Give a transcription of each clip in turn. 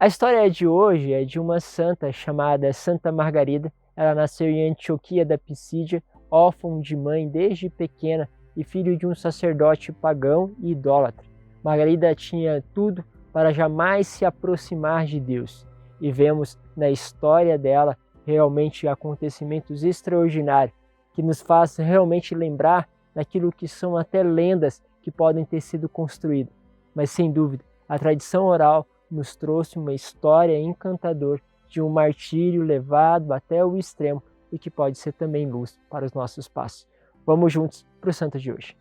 A história de hoje é de uma santa chamada Santa Margarida. Ela nasceu em Antioquia da Pisídia, órfã de mãe desde pequena e filho de um sacerdote pagão e idólatra. Margarida tinha tudo para jamais se aproximar de Deus. E vemos na história dela realmente acontecimentos extraordinários que nos faz realmente lembrar daquilo que são até lendas que podem ter sido construídas. Mas sem dúvida, a tradição oral nos trouxe uma história encantadora de um martírio levado até o extremo e que pode ser também luz para os nossos passos. Vamos juntos para o santo de hoje.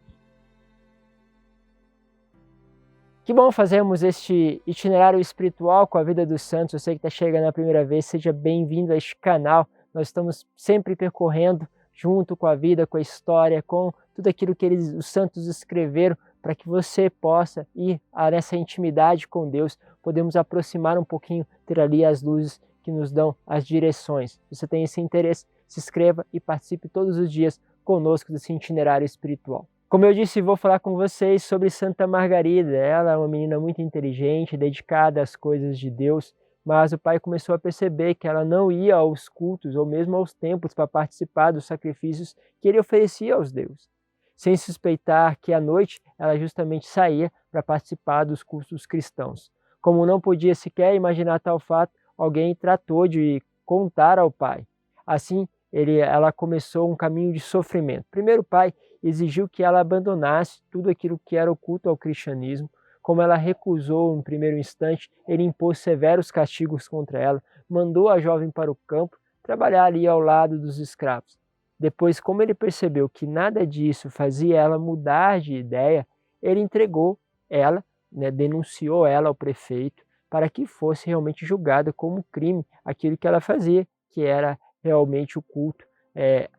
Que bom fazermos este itinerário espiritual com a vida dos santos. Você que está chegando a primeira vez, seja bem-vindo a este canal. Nós estamos sempre percorrendo junto com a vida, com a história, com tudo aquilo que os santos escreveram, para que você possa ir nessa intimidade com Deus, podemos aproximar um pouquinho, ter ali as luzes que nos dão as direções. Se você tem esse interesse, se inscreva e participe todos os dias conosco desse itinerário espiritual. Como eu disse, vou falar com vocês sobre Santa Margarida. Ela é uma menina muito inteligente, dedicada às coisas de Deus, mas o pai começou a perceber que ela não ia aos cultos ou mesmo aos templos para participar dos sacrifícios que ele oferecia aos deuses, sem suspeitar que à noite ela justamente saía para participar dos cultos cristãos. Como não podia sequer imaginar tal fato, alguém tratou de contar ao pai. Assim, ela começou um caminho de sofrimento. Primeiro, o pai exigiu que ela abandonasse tudo aquilo que era oculto ao cristianismo. Como ela recusou no primeiro instante, ele impôs severos castigos contra ela, mandou a jovem para o campo trabalhar ali ao lado dos escravos. Depois, como ele percebeu que nada disso fazia ela mudar de ideia, ele entregou ela, denunciou ela ao prefeito para que fosse realmente julgada como crime aquilo que ela fazia, que era realmente o culto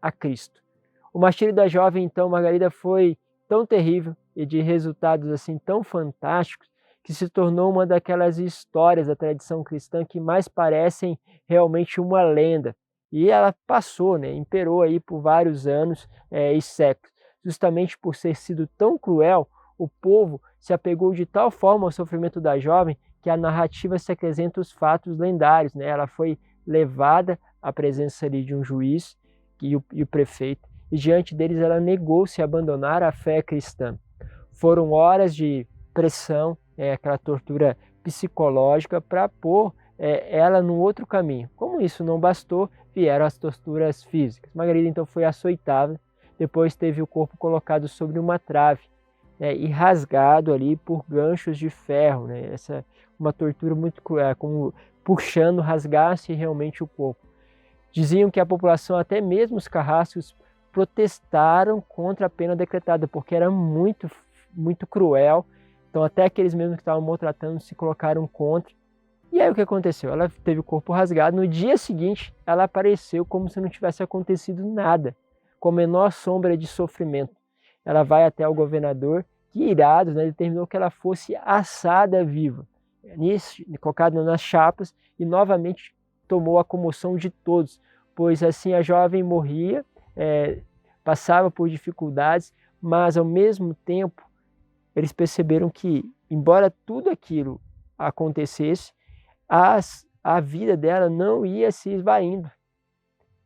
a Cristo. O martírio da jovem, então, Margarida, foi tão terrível e de resultados assim tão fantásticos que se tornou uma daquelas histórias da tradição cristã que mais parecem realmente uma lenda. E ela passou, imperou aí por vários anos e séculos. Justamente por ter sido tão cruel, o povo se apegou de tal forma ao sofrimento da jovem que a narrativa se acrescenta os fatos lendários. Ela foi levada à presença ali de um juiz e o prefeito, e diante deles ela negou-se a abandonar a fé cristã. Foram horas de pressão, aquela tortura psicológica para pôr ela num outro caminho. Como isso não bastou, vieram as torturas físicas. Margarida então foi açoitada, depois teve o corpo colocado sobre uma trave e rasgado ali por ganchos de ferro. Essa uma tortura muito cruel, como puxando, rasgasse realmente o corpo. Diziam que a população, até mesmo os carrascos, protestaram contra a pena decretada, porque era muito, muito cruel. Então até aqueles mesmos que estavam maltratando se colocaram contra. E aí o que aconteceu? Ela teve o corpo rasgado. No dia seguinte, ela apareceu como se não tivesse acontecido nada, com a menor sombra de sofrimento. Ela vai até o governador, que irado, determinou que ela fosse assada viva, colocada nas chapas, e novamente tomou a comoção de todos, pois assim a jovem morria, passava por dificuldades, mas ao mesmo tempo eles perceberam que, embora tudo aquilo acontecesse, a vida dela não ia se esvaindo,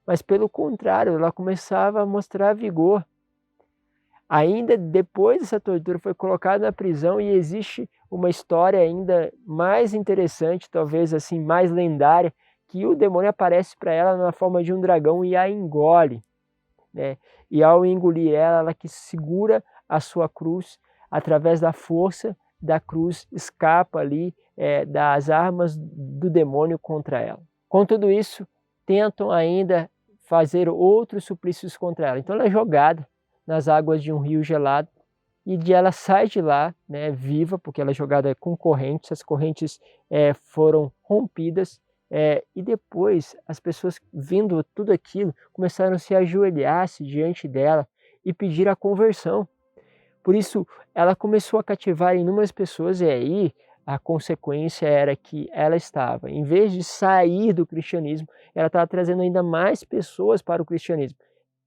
mas pelo contrário, ela começava a mostrar vigor. Ainda depois dessa tortura foi colocada na prisão, e existe uma história ainda mais interessante, talvez assim mais lendária, que o demônio aparece para ela na forma de um dragão e a engole. E ao engolir ela que segura a sua cruz, através da força da cruz, escapa ali das armas do demônio contra ela. Com tudo isso, tentam ainda fazer outros suplícios contra ela. Então ela é jogada nas águas de um rio gelado, e ela sai de lá viva, porque ela é jogada com correntes, as correntes foram rompidas, e depois as pessoas, vendo tudo aquilo, começaram a se ajoelhar-se diante dela e pedir a conversão. Por isso, ela começou a cativar inúmeras pessoas, e aí a consequência era que ela estava, em vez de sair do cristianismo, ela estava trazendo ainda mais pessoas para o cristianismo.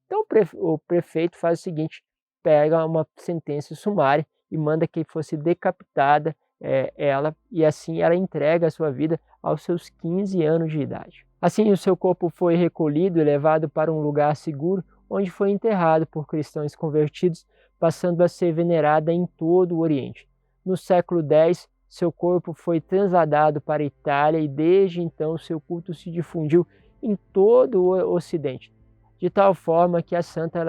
Então o prefeito faz o seguinte: pega uma sentença sumária e manda que fosse decapitada ela, e assim ela entrega a sua vida aos seus 15 anos de idade. Assim, o seu corpo foi recolhido e levado para um lugar seguro, onde foi enterrado por cristãos convertidos, passando a ser venerada em todo o Oriente. No século X, seu corpo foi trasladado para a Itália e desde então seu culto se difundiu em todo o Ocidente, de tal forma que a santa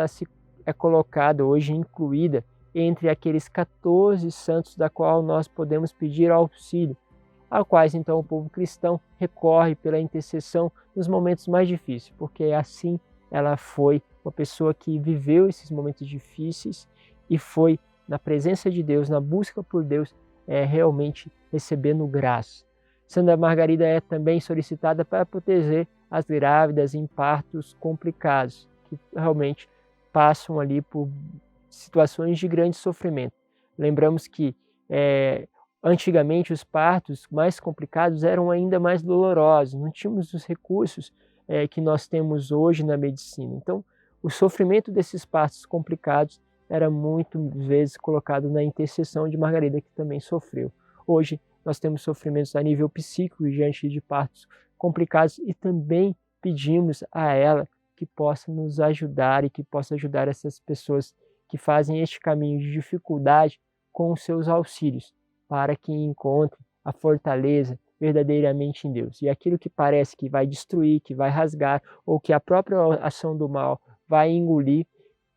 é colocada hoje, incluída entre aqueles 14 santos da qual nós podemos pedir auxílio, a quais então o povo cristão recorre pela intercessão nos momentos mais difíceis, porque assim ela foi uma pessoa que viveu esses momentos difíceis e foi na presença de Deus, na busca por Deus, realmente recebendo graça. Santa Margarida é também solicitada para proteger as grávidas em partos complicados, que realmente passam ali por situações de grande sofrimento. Lembramos que antigamente os partos mais complicados eram ainda mais dolorosos, não tínhamos os recursos que nós temos hoje na medicina. Então, o sofrimento desses partos complicados era muitas vezes colocado na intercessão de Margarida, que também sofreu. Hoje, nós temos sofrimentos a nível psíquico diante de partos complicados e também pedimos a ela que possa nos ajudar e que possa ajudar essas pessoas que fazem este caminho de dificuldade com os seus auxílios, para que encontrem a fortaleza verdadeiramente em Deus. E aquilo que parece que vai destruir, que vai rasgar, ou que a própria ação do mal vai engolir,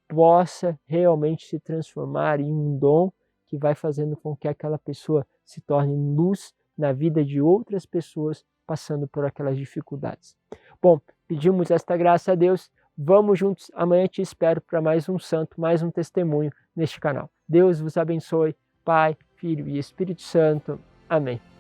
possa realmente se transformar em um dom que vai fazendo com que aquela pessoa se torne luz na vida de outras pessoas passando por aquelas dificuldades. Bom, pedimos esta graça a Deus. Vamos juntos, amanhã te espero para mais um santo, mais um testemunho neste canal. Deus vos abençoe, Pai, Filho e Espírito Santo. Amém.